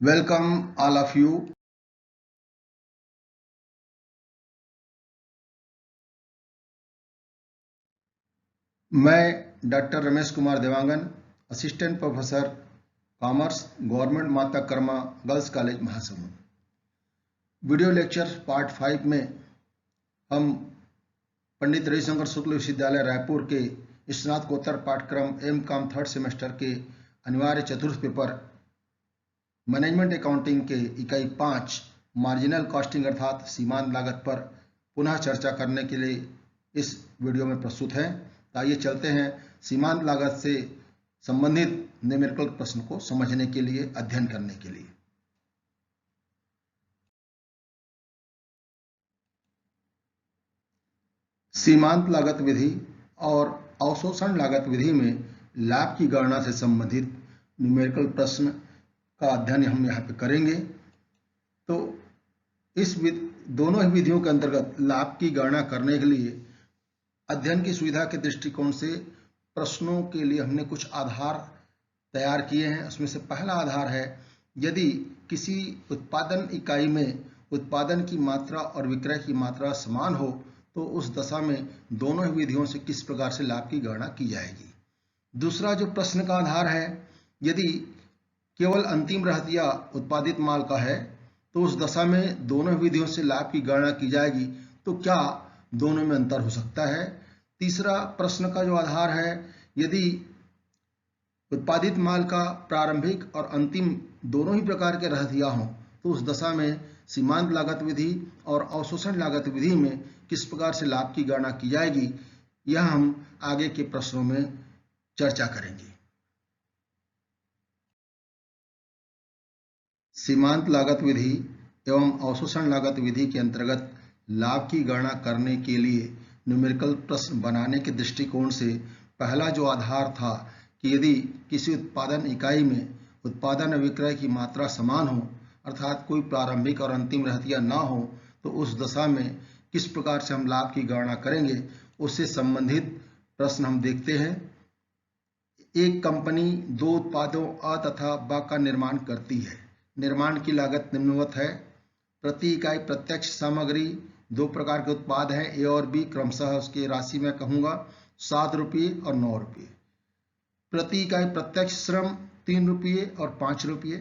Welcome all of you. मैं doctor Ramesh Kumar Dewangan, assistant professor commerce, government Mata Karma girls college Mahasamund. Video lecture part 5 में हम पंडित रविशंकर शुक्ल विश्वविद्यालय रायपुर के स्नातकोत्तर पाठ्यक्रम एम.कॉम थर्ड सेमेस्टर के अनिवार्य चतुर्थ पेपर मैनेजमेंट अकाउंटिंग के इकाई 5 मार्जिनल कॉस्टिंग अर्थात सीमांत लागत पर पुनः चर्चा करने के लिए इस वीडियो में प्रस्तुत है। आइए चलते हैं सीमांत लागत से संबंधित न्यूमेरिकल प्रश्न को समझने के लिए, अध्ययन करने के लिए। सीमांत लागत विधि और अवशोषण लागत विधि में लाभ की गणना से संबंधित न्यूमेरिकल प्रश्न का अध्ययन हम यहाँ पे करेंगे। तो इस दोनों ही विधियों के अंतर्गत लाभ की गणना करने के लिए अध्ययन की सुविधा के दृष्टिकोण से प्रश्नों के लिए हमने कुछ आधार तैयार किए हैं। उसमें से पहला आधार है, यदि किसी उत्पादन इकाई में उत्पादन की मात्रा और विक्रय की मात्रा समान हो तो उस दशा में दोनों ही विधियों से किस प्रकार से लाभ की गणना की जाएगी। दूसरा जो प्रश्न का आधार है, यदि केवल अंतिम रहतिया उत्पादित माल का है तो उस दशा में दोनों विधियों से लाभ की गणना की जाएगी, तो क्या दोनों में अंतर हो सकता है। तीसरा प्रश्न का जो आधार है, यदि उत्पादित माल का प्रारंभिक और अंतिम दोनों ही प्रकार के रहतिया हों तो उस दशा में सीमांत लागत विधि और अवशोषण लागत विधि में किस प्रकार से लाभ की गणना की जाएगी, यह हम आगे के प्रश्नों में चर्चा करेंगे। सीमांत लागत विधि एवं अवशोषण लागत विधि के अंतर्गत लाभ की गणना करने के लिए न्यूमेरिकल प्रश्न बनाने के दृष्टिकोण से पहला जो आधार था कि यदि किसी उत्पादन इकाई में उत्पादन और विक्रय की मात्रा समान हो, अर्थात कोई प्रारंभिक और अंतिम रहतिया ना हो, तो उस दशा में किस प्रकार से हम लाभ की गणना करेंगे, उससे संबंधित प्रश्न हम देखते हैं। एक कंपनी दो उत्पादों अ तथा ब का निर्माण करती है। निर्माण की लागत निम्नवत है। प्रति इकाई प्रत्यक्ष सामग्री दो प्रकार के उत्पाद हैं, ए और बी, क्रमशः उसकी राशि में कहूँगा 7 रुपये और 9 रुपये। प्रति इकाई प्रत्यक्ष श्रम 3 रुपये और 5 रुपये।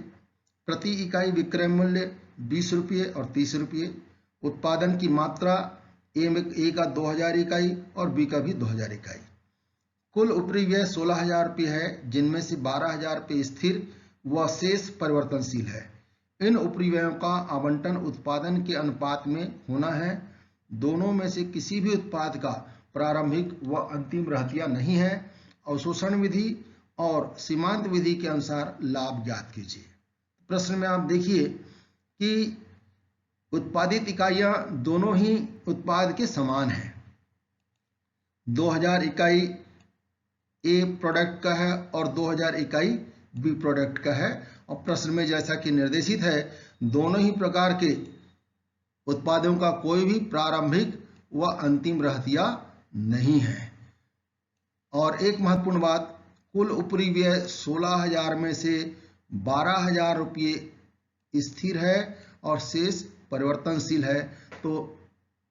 प्रति इकाई विक्रय मूल्य 20 रुपये और 30 रुपये। उत्पादन की मात्रा ए का 2000 इकाई और बी का भी 2000 इकाई। कुल उपरी व्यय 16,000 रुपये है, जिनमें से 12,000 रुपये स्थिर व शेष परिवर्तनशील है। इन उपरी व्ययों का आवंटन उत्पादन के अनुपात में होना है। दोनों में से किसी भी उत्पाद का प्रारंभिक व अंतिम रहतिया नहीं है। अवशोषण विधि और सीमांत विधि के अनुसार लाभ ज्ञात कीजिए। प्रश्न में आप देखिए कि उत्पादित इकाइयां दोनों ही उत्पाद के समान हैं। 2000 इकाई ए प्रोडक्ट का है और 2000 इकाई बी प्रोडक्ट का है, और प्रश्न में जैसा कि निर्देशित है, दोनों ही प्रकार के उत्पादों का कोई भी प्रारंभिक व अंतिम रहतिया नहीं है। और एक महत्वपूर्ण बात, कुल उपरी व्यय 16,000 में से 12,000 रुपये स्थिर है और शेष परिवर्तनशील है, तो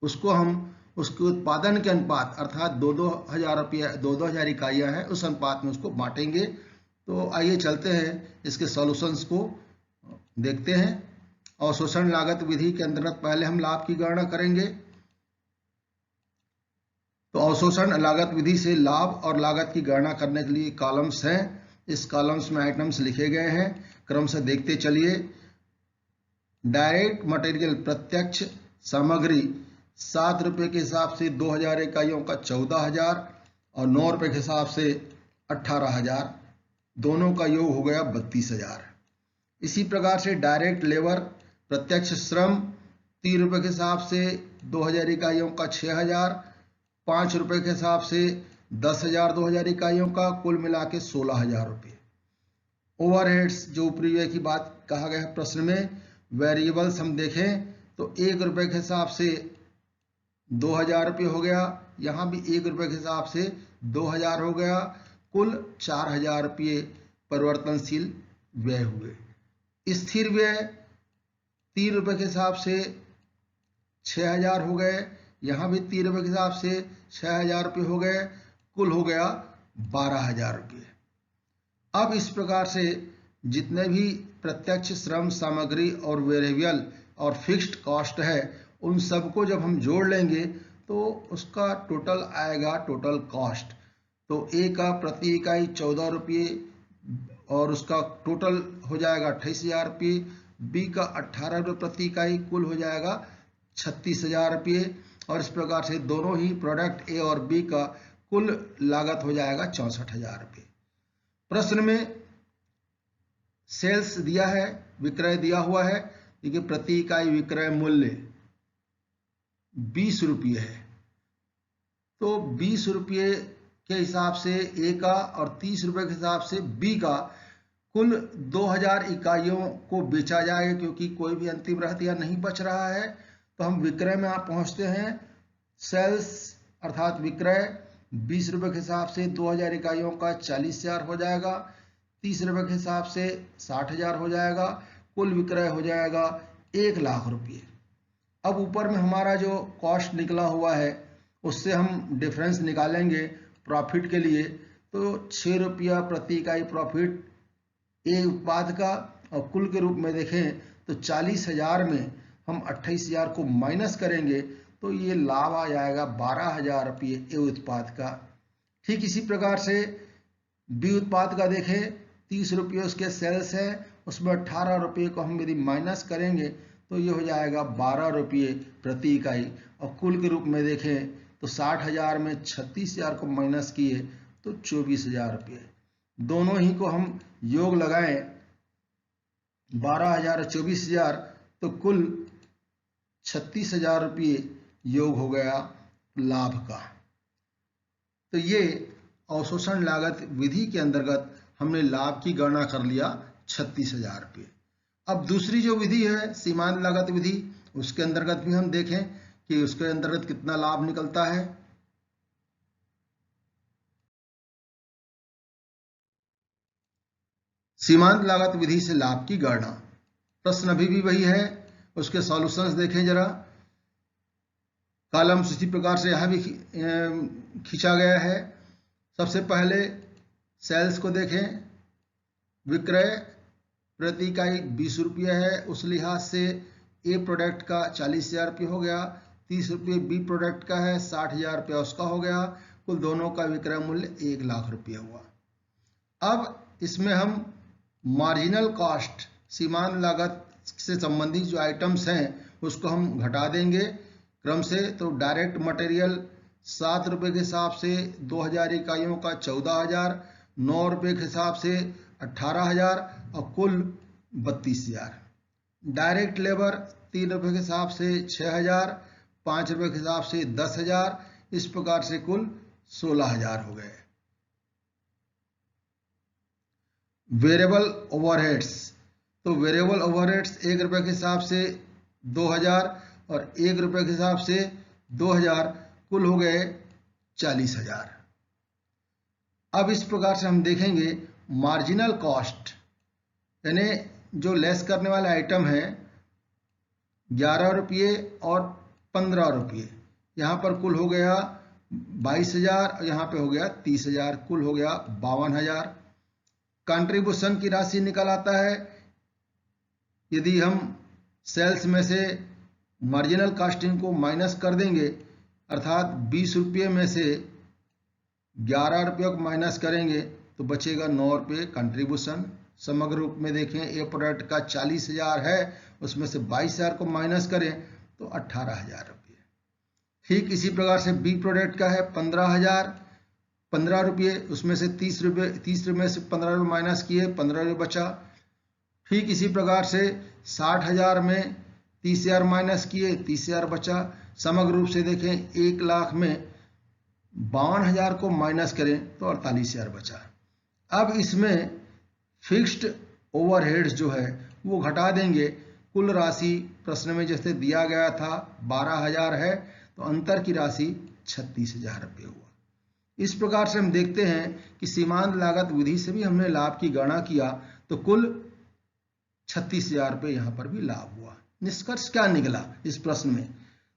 उसको हम उसके उत्पादन के अनुपात अर्थात 2-2,000 रुपये 2-2,000 इकाइयाँ हैं, उस अनुपात में उसको बांटेंगे। तो आइए चलते हैं इसके सॉल्यूशंस को देखते हैं। अवशोषण लागत विधि के अंतर्गत पहले हम लाभ की गणना करेंगे। तो अवशोषण लागत विधि से लाभ और लागत की गणना करने के लिए कॉलम्स हैं। इस कॉलम्स में आइटम्स लिखे गए हैं, क्रम से देखते चलिए। डायरेक्ट मटेरियल प्रत्यक्ष सामग्री 7 रुपये के हिसाब से 2000 इकाइयों का 14,000 और 9 रुपये के हिसाब से 18,000, दोनों का योग हो गया 32,000। इसी प्रकार से डायरेक्ट लेबर प्रत्यक्ष श्रम 3 रुपये के हिसाब से 2000 इकाइयों का 6,000, 5 रुपये के हिसाब से 10,000 2000 इकाइयों का, कुल मिला के 16,000 रुपये। ओवरहेड्स जो ऊपरी व्यय की बात कहा गया है प्रश्न में, वेरिएबल्स हम देखें तो 1 रुपये के हिसाब से 2000 रुपये हो गया, यहाँ भी 1 रुपये के हिसाब से 2000 हो गया, कुल 4,000 रुपये परिवर्तनशील व्यय हुए। स्थिर व्यय 3 रुपये के हिसाब से 6,000 हो गए, यहाँ भी 3 रुपये के हिसाब से 6,000 रुपये हो गए, कुल हो गया 12,000 रुपये। अब इस प्रकार से जितने भी प्रत्यक्ष श्रम सामग्री और वेरिएबल और फिक्स्ड कॉस्ट है उन सबको जब हम जोड़ लेंगे तो उसका टोटल आएगा टोटल कॉस्ट। तो ए का प्रति इकाई 14 रुपये और उसका टोटल हो जाएगा 28,000 रुपये, बी का 18 रुपये प्रति इकाई, कुल हो जाएगा 36,000 रुपये। और इस प्रकार से दोनों ही प्रोडक्ट ए और बी का कुल लागत हो जाएगा 64,000 रुपये। प्रश्न में सेल्स दिया है, विक्रय दिया हुआ है, देखिए प्रति इकाई विक्रय मूल्य 20 रुपये है, तो 20 रुपये के हिसाब से ए का और 30 रुपये के हिसाब से बी का कुल 2,000 इकाइयों को बेचा जाएगा, क्योंकि कोई भी अंतिम रहतिया नहीं बच रहा है। तो हम विक्रय में आप पहुंचते हैं। सेल्स अर्थात विक्रय 20 रुपये के हिसाब से 2,000 इकाइयों का 40,000 हो जाएगा, 30 रुपये के हिसाब से 60,000 हो जाएगा, कुल विक्रय हो जाएगा 1,00,000 रुपये। अब ऊपर में हमारा जो कॉस्ट निकला हुआ है उससे हम डिफरेंस निकालेंगे प्रॉफिट के लिए। तो 6 रुपया प्रति इकाई प्रॉफिट ए उत्पाद का, और कुल के रूप में देखें तो 40,000 में हम 28,000 को माइनस करेंगे तो ये लाभ आ जाएगा 12,000 रुपये ए उत्पाद का। ठीक इसी प्रकार से बी उत्पाद का देखें, 30 रुपये उसके सेल्स है, उसमें 18 रुपये को हम यदि माइनस करेंगे तो ये हो जाएगा 12 रुपये प्रति इकाई। और कुल के रूप में देखें तो 60,000 में 36,000 को माइनस किए तो 24,000 रुपये। दोनों ही को हम योग लगाएं 12,000 और 24,000 तो कुल 36,000 रुपये योग हो गया लाभ का। तो ये अवशोषण लागत विधि के अंतर्गत हमने लाभ की गणना कर लिया 36,000 रुपये। अब दूसरी जो विधि है सीमांत लागत विधि, उसके अंतर्गत भी हम देखें कि उसके अंतर्गत कितना लाभ निकलता है। सीमांत लागत विधि से लाभ की गणना, प्रश्न अभी भी वही है, उसके सॉल्यूशंस देखें जरा। कॉलम इसी प्रकार से यहाँ भी खींचा गया है। सबसे पहले सेल्स को देखें, विक्रय प्रति इकाई 20 रुपये है, उस लिहाज से ए प्रोडक्ट का 40,000 रुपये हो गया, 30 रुपये बी प्रोडक्ट का है, 60,000 रुपये उसका हो गया, कुल दोनों का विक्रय मूल्य 1,00,000 रुपये हुआ। अब इसमें हम मार्जिनल कॉस्ट सीमांत लागत से संबंधित जो आइटम्स हैं उसको हम घटा देंगे क्रम से। तो डायरेक्ट मटेरियल 7 रुपये के हिसाब से 2,000 इकाइयों का 14,000, 9 रुपये के हिसाब से 18,000 और कुल 32,000। डायरेक्ट लेबर 3 रुपये के हिसाब से 6,000, 5 रुपये के हिसाब से 10,000, इस प्रकार से कुल 16,000 हो गए। वेरिएबल ओवरहेड्स, तो वेरिएबल ओवरहेड्स 1 रुपये के हिसाब से 2,000 और 1 रुपये के हिसाब से 2,000, कुल हो गए 40,000। अब इस प्रकार से हम देखेंगे मार्जिनल कॉस्ट, यानी जो लेस करने वाला आइटम है 11 रुपये और 15 रुपये, यहाँ पर कुल हो गया 22,000, यहाँ पे हो गया 30,000, कुल हो गया 52,000। कंट्रीब्यूशन की राशि निकल आता है, यदि हम सेल्स में से मार्जिनल कॉस्टिंग को माइनस कर देंगे, अर्थात 20 रुपये में से 11 रुपये को माइनस करेंगे तो बचेगा 9 रुपये कंट्रीब्यूशन। समग्र रूप में देखें ए प्रोडक्ट का 40,000 है, उसमें से 22,000 को माइनस करें तो 18,000 रुपये। ठीक इसी प्रकार से बी प्रोडक्ट का है 15 रुपये, उसमें से 30 रुपये में से 15 रुपये माइनस किए, 15 रुपये बचा। ठीक इसी प्रकार से 60,000 में 30,000 माइनस किए, 30,000 बचा। समग्र रूप से देखें 1,00,000 में 52,000 को माइनस करें तो 48,000 बचा। अब इसमें फिक्स्ड ओवरहेड्स जो है वो घटा देंगे, कुल राशि प्रश्न में जैसे दिया गया था 12,000 है, तो अंतर की राशि 36,000 रुपये हुआ। इस प्रकार से हम देखते हैं कि सीमांत लागत विधि से भी हमने लाभ की गणना किया तो कुल 36,000 रुपये यहाँ पर भी लाभ हुआ। निष्कर्ष क्या निकला इस प्रश्न में?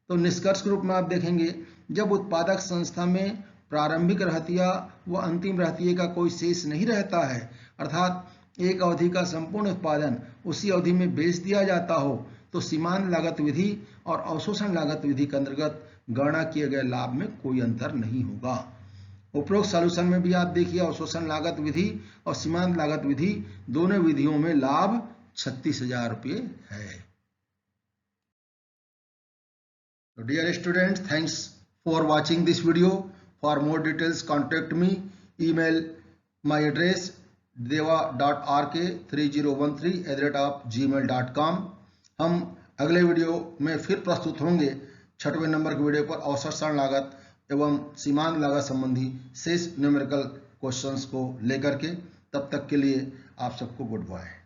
तो निष्कर्ष के रूप में आप देखेंगे, जब उत्पादक संस्था में प्रारंभिक रहतिया व अंतिम रहतिये का कोई शेष नहीं रहता है, अर्थात एक अवधि का संपूर्ण उत्पादन उसी अवधि में बेच दिया जाता हो, तो सीमांत लागत विधि और अवशोषण लागत विधि के अंतर्गत गणना किए गए लाभ में कोई अंतर नहीं होगा। उपरोक्त सॉल्यूशन में भी आप देखिए अवशोषण लागत विधि और सीमांत लागत विधि दोनों विधियों में लाभ 36,000 रुपये है। तो dear students, thanks for watching this video. For more details contact me, email my address deva.rk3013@gmail.com। हम अगले वीडियो में फिर प्रस्तुत होंगे 6वें नंबर के वीडियो पर अवशोषण लागत एवं सीमांत लागत संबंधी शेष न्यूमेरिकल क्वेश्चंस को लेकर के। तब तक के लिए आप सबको गुड बाय।